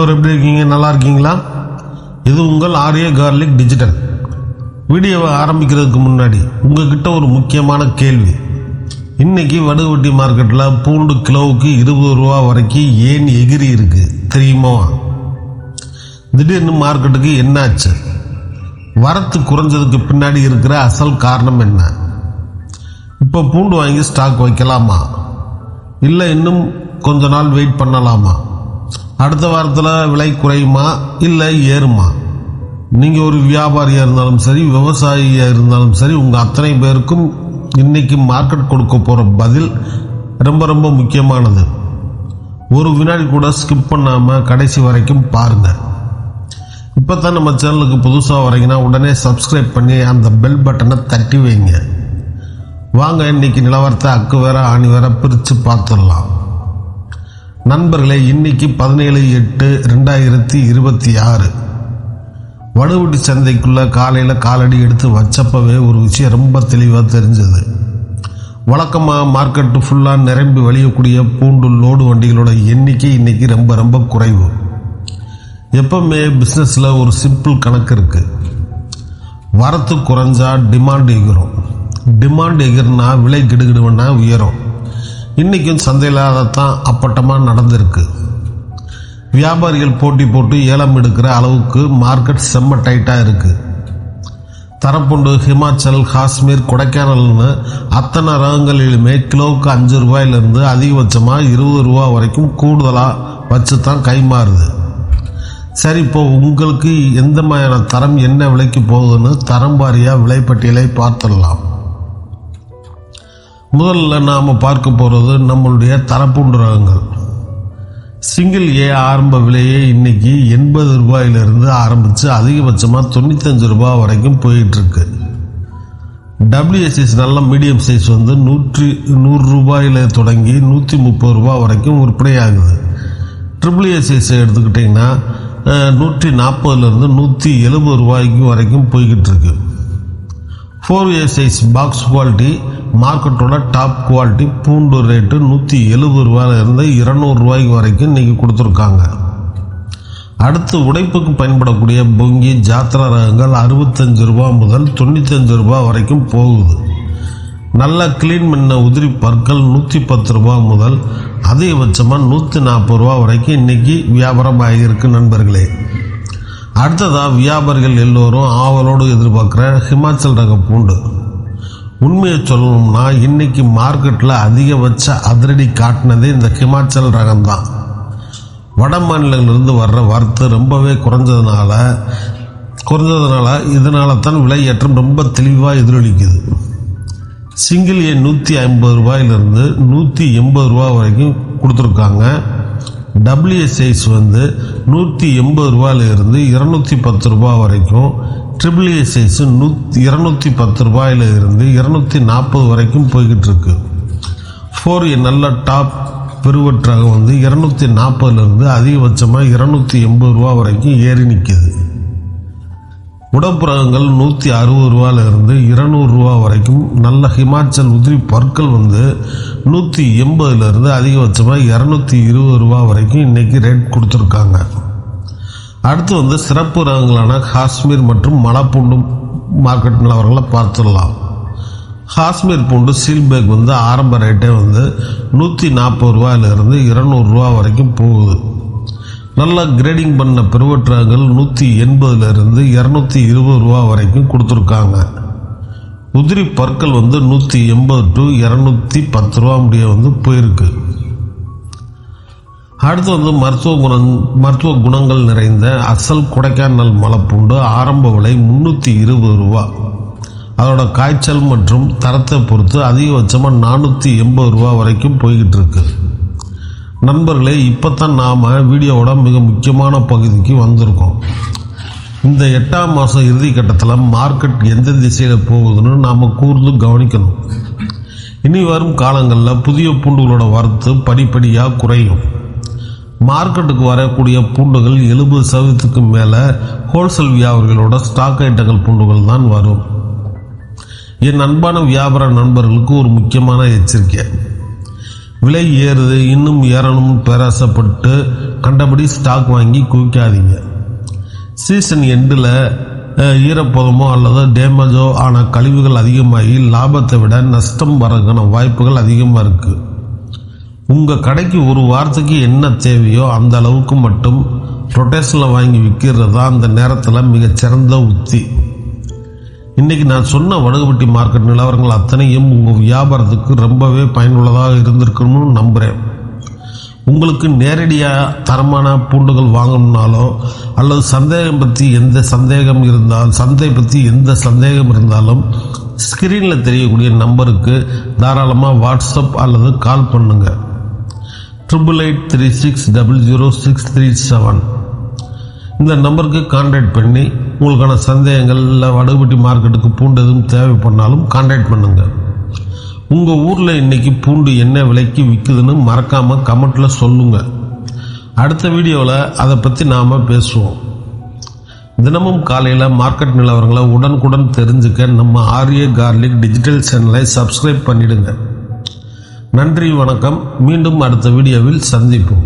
எல்லோரும் எப்படி இருக்கீங்க? நல்லா இருக்கீங்களா? இது உங்கள் ஆர்ஏ கார்லிக் டிஜிட்டல். வீடியோவை ஆரம்பிக்கிறதுக்கு முன்னாடி உங்ககிட்ட ஒரு முக்கியமான கேள்வி. இன்னைக்கு வடுவட்டி மார்க்கெட்டில் பூண்டு கிலோவுக்கு 20 ரூபா வரைக்கும் ஏன் எகிரி இருக்கு தெரியுமா? திடீர்னு மார்க்கெட்டுக்கு என்னாச்சு? வரத்து குறைஞ்சதுக்கு பின்னாடி இருக்கிற அசல் காரணம் என்ன? இப்போ பூண்டு வாங்கி ஸ்டாக் வைக்கலாமா, இல்லை இன்னும் கொஞ்ச நாள் வெயிட் பண்ணலாமா? அடுத்த வாரத்தில் விலை குறையுமா இல்லை ஏறுமா? நீங்கள் ஒரு வியாபாரியாக இருந்தாலும் சரி, விவசாயியாக இருந்தாலும் சரி, உங்கள் அத்தனை பேருக்கும் இன்னைக்கு மார்க்கெட் கொடுக்க போகிற பதில் ரொம்ப ரொம்ப முக்கியமானது. ஒரு வினாடி கூட ஸ்கிப் பண்ணாமல் கடைசி வரைக்கும் பாருங்கள். இப்போ தான் நம்ம சேனலுக்கு புதுசாக வரீங்கன்னா உடனே சப்ஸ்கிரைப் பண்ணி அந்த பெல் பட்டனை தட்டி வைங்க. வாங்க இன்னைக்கு நிலவரத்தை அக்கு வேற ஆணி வேற பிரித்து பார்த்துடலாம். நண்பர்களே, இன்னைக்கு 17/8/2026 வடுவட்டி சந்தைக்குள்ள காலையில் காலடி எடுத்து வச்சப்பவே ஒரு விஷயம் ரொம்ப தெளிவாக தெரிஞ்சது. வழக்கமாக மார்க்கெட்டு ஃபுல்லாக நிரம்பி வழியக்கூடிய பூண்டு லோடு வண்டிகளோட எண்ணிக்கை இன்னைக்கு ரொம்ப ரொம்ப குறைவு. எப்பவுமே பிஸ்னஸில் ஒரு சிம்பிள் கணக்கு இருக்குது. வரத்து குறைஞ்சா டிமாண்ட் எகிரும், டிமாண்ட் எகிர்னா விலை கிடுகிடுவனா உயரும். இன்றைக்கும் சந்தையில் அதைத்தான் அப்பட்டமாக நடந்திருக்கு. வியாபாரிகள் போட்டி போட்டு ஏலம் எடுக்கிற அளவுக்கு மார்க்கெட் செம்ம டைட்டாக இருக்குது. தரப்புண்டு ஹிமாச்சல், காஷ்மீர், கொடைக்கானல்னு அத்தனை ரகங்களிலுமே கிலோவுக்கு 5 ரூபாயிலிருந்து அதிகபட்சமாக 20 ரூபா வரைக்கும் கூடுதலாக வச்சு தான் கைமாறுது. சரி, இப்போ உங்களுக்கு எந்த மாதிரியான தரம் என்ன விலைக்கு போகுதுன்னு தரம் வாரியாக விலைப்பட்டியலை பார்த்துடலாம். முதல்ல நாம் பார்க்க போகிறது நம்மளுடைய தரப்புண்டு ரகங்கள். சிங்கிள் ஏ ஆரம்ப விலையே இன்னைக்கு 80 ரூபாயிலிருந்து ஆரம்பித்து அதிகபட்சமாக 95 ரூபா வரைக்கும் போயிட்டுருக்கு. WSS நல்ல மீடியம் சைஸ் வந்து 100 ரூபாயில் தொடங்கி 130 ரூபா வரைக்கும் விற்பனை ஆகுது. SSS எடுத்துக்கிட்டிங்கன்னா 140லேருந்து 170 ரூபாய்க்கு வரைக்கும் போய்கிட்டு இருக்கு. 4A சைஸ் பாக்ஸ் குவாலிட்டி மார்க்கெட்டோட டாப் குவாலிட்டி பூண்டு ரேட்டு 170 ரூபாயிலிருந்து 200 ரூபாய்க்கு வரைக்கும் இன்றைக்கி கொடுத்துருக்காங்க. அடுத்து உடைப்புக்கு பயன்படக்கூடிய பொங்கி ஜாத்திரா ரகங்கள் 65 ரூபா முதல் 95 ரூபா வரைக்கும் போகுது. நல்ல கிளீன் பண்ண உதிரி பற்கள் 110 ரூபா முதல் அதிகபட்சமாக 140 ரூபா வரைக்கும் இன்றைக்கி வியாபாரம் ஆகியிருக்கு நண்பர்களே. அடுத்ததாக வியாபாரிகள் எல்லோரும் ஆவலோடு எதிர்பார்க்குற ஹிமாச்சல் ரக பூண்டு. உண்மையை சொல்லணும்னா இன்னைக்கு மார்க்கெட்டில் அதிகபட்ச அதிரடி காட்டினதே இந்த ஹிமாச்சல் ரகம்தான். வட மாநிலங்களிலிருந்து வர்ற வரத்து ரொம்பவே குறைஞ்சதுனால இதனால தான் விலை ஏற்றம் ரொம்ப தெளிவாக எதிரொலிக்குது. சிங்கிள் ஏ 150 ரூபாயிலிருந்து 180 ரூபா வரைக்கும் கொடுத்துருக்காங்க. WS சைஸ் வந்து 180 ரூபாயிலிருந்து 210 ரூபா வரைக்கும், AAA சைஸ் 210 ரூபாயிலிருந்து 240 வரைக்கும் போய்கிட்டு இருக்கு. 4A நல்ல டாப் பெருவற்றாக வந்து 240லிருந்து அதிகபட்சமாக 280 ரூபா வரைக்கும் ஏறி நிற்கிது. உடம்பு ரகங்கள் 160 ரூபாயிலிருந்து 200 ரூபா வரைக்கும். நல்ல ஹிமாச்சல் உதிரி பற்கள் வந்து 180லிருந்து அதிகபட்சமாக 220 ரூபா வரைக்கும் இன்னைக்கு ரேட் கொடுத்துருக்காங்க. அடுத்து வந்து சிறப்பு ரகங்களான காஷ்மீர் மற்றும் மலைப்பூண்டு மார்க்கெட் நிலவரங்களை பார்த்துடலாம். காஷ்மீர் பூண்டு சீல்பேக் வந்து ஆரம்ப ரேட்டே வந்து 140 ரூபாயிலிருந்து 200 ரூபா வரைக்கும் போகுது. நல்ல கிரேடிங் பண்ண பெருவற்றங்கள் 180லிருந்து 220 ரூபா வரைக்கும் கொடுத்துருக்காங்க. உதிரி பற்கள் வந்து 180 to 210 ரூபா முடிய வந்து போயிருக்கு. அடுத்து வந்து மருத்துவ குணங்கள் நிறைந்த அசல் கொடைக்கானல் மலைப்பூண்டு ஆரம்ப விலை 320 ரூபா. அதோட காய்ச்சல் மற்றும் தரத்தை பொறுத்து அதிகபட்சமாக 480 ரூபா வரைக்கும் போய்கிட்டு இருக்கு. நண்பர்களே, இப்போ தான் நாம் வீடியோவோட மிக முக்கியமான பகுதிக்கு வந்திருக்கோம். இந்த 8ஆம் மாதம் இறுதி கட்டத்தில் மார்க்கெட் எந்த திசையில் போகுதுன்னு நாம் கூர்ந்து கவனிக்கணும். இனி வரும் காலங்களில் புதிய பூண்டுகளோட வரத்து படிப்படியாக குறையும். மார்க்கெட்டுக்கு வரக்கூடிய பூண்டுகள் 70% மேலே ஹோல்சேல் வியாபாரிகளோட ஸ்டாக் ஐட்டங்கள் பூண்டுகள் தான் வரும். என் அன்பான வியாபார நண்பர்களுக்கு ஒரு முக்கியமான எச்சரிக்கை. விலை ஏறுது இன்னும் ஏறணும்னு பேராசைப்பட்டு கண்டபடி ஸ்டாக் வாங்கி குவிக்காதீங்க. சீசன் எண்டில் ஈரப்பதமோ அல்லது டேமேஜோ ஆன கழிவுகள் அதிகமாகி லாபத்தை விட நஷ்டம் வரக்கான வாய்ப்புகள் அதிகமாக இருக்குது. உங்கள் கடைக்கு ஒரு வாரத்துக்கு என்ன தேவையோ அந்த அளவுக்கு மட்டும் ரொட்டேஷனில் வாங்கி விற்கிறது தான் அந்த நேரத்தில் மிகச்சிறந்த உத்தி. இன்றைக்கி நான் சொன்ன வடுகுபட்டி மார்க்கெட் நிலவரங்கள் அத்தனையும் உங்கள் வியாபாரத்துக்கு ரொம்பவே பயனுள்ளதாக இருந்திருக்கணும்னு நம்புகிறேன். உங்களுக்கு நேரடியாக தரமான பூண்டுகள் வாங்கணும்னாலோ அல்லது சந்தை பற்றி எந்த சந்தேகம் இருந்தாலும் ஸ்க்ரீனில் தெரியக்கூடிய நம்பருக்கு தாராளமாக வாட்ஸ்அப் அல்லது கால் பண்ணுங்கள். 8886000637 இந்த நம்பருக்கு கான்டாக்ட் பண்ணி உங்களுக்கான சந்தேகங்கள் இல்லை வடுகுபட்டி மார்க்கெட்டுக்கு பூண்டு எதுவும் தேவைப்படனாலும் கான்டாக்ட் பண்ணுங்கள். உங்கள் ஊரில் இன்றைக்கி பூண்டு என்ன விலைக்கு விற்குதுன்னு மறக்காமல் கமெண்ட்டில் சொல்லுங்கள். அடுத்த வீடியோவில் அதை பற்றி நாம் பேசுவோம். தினமும் காலையில் மார்க்கெட் நிலவரங்களை உடனுக்குடன் தெரிஞ்சுக்க நம்ம ஆர்ஏ கார்லிக் டிஜிட்டல் சேனலை சப்ஸ்கிரைப் பண்ணிடுங்க. நன்றி, வணக்கம். மீண்டும் அடுத்த வீடியோவில் சந்திப்போம்.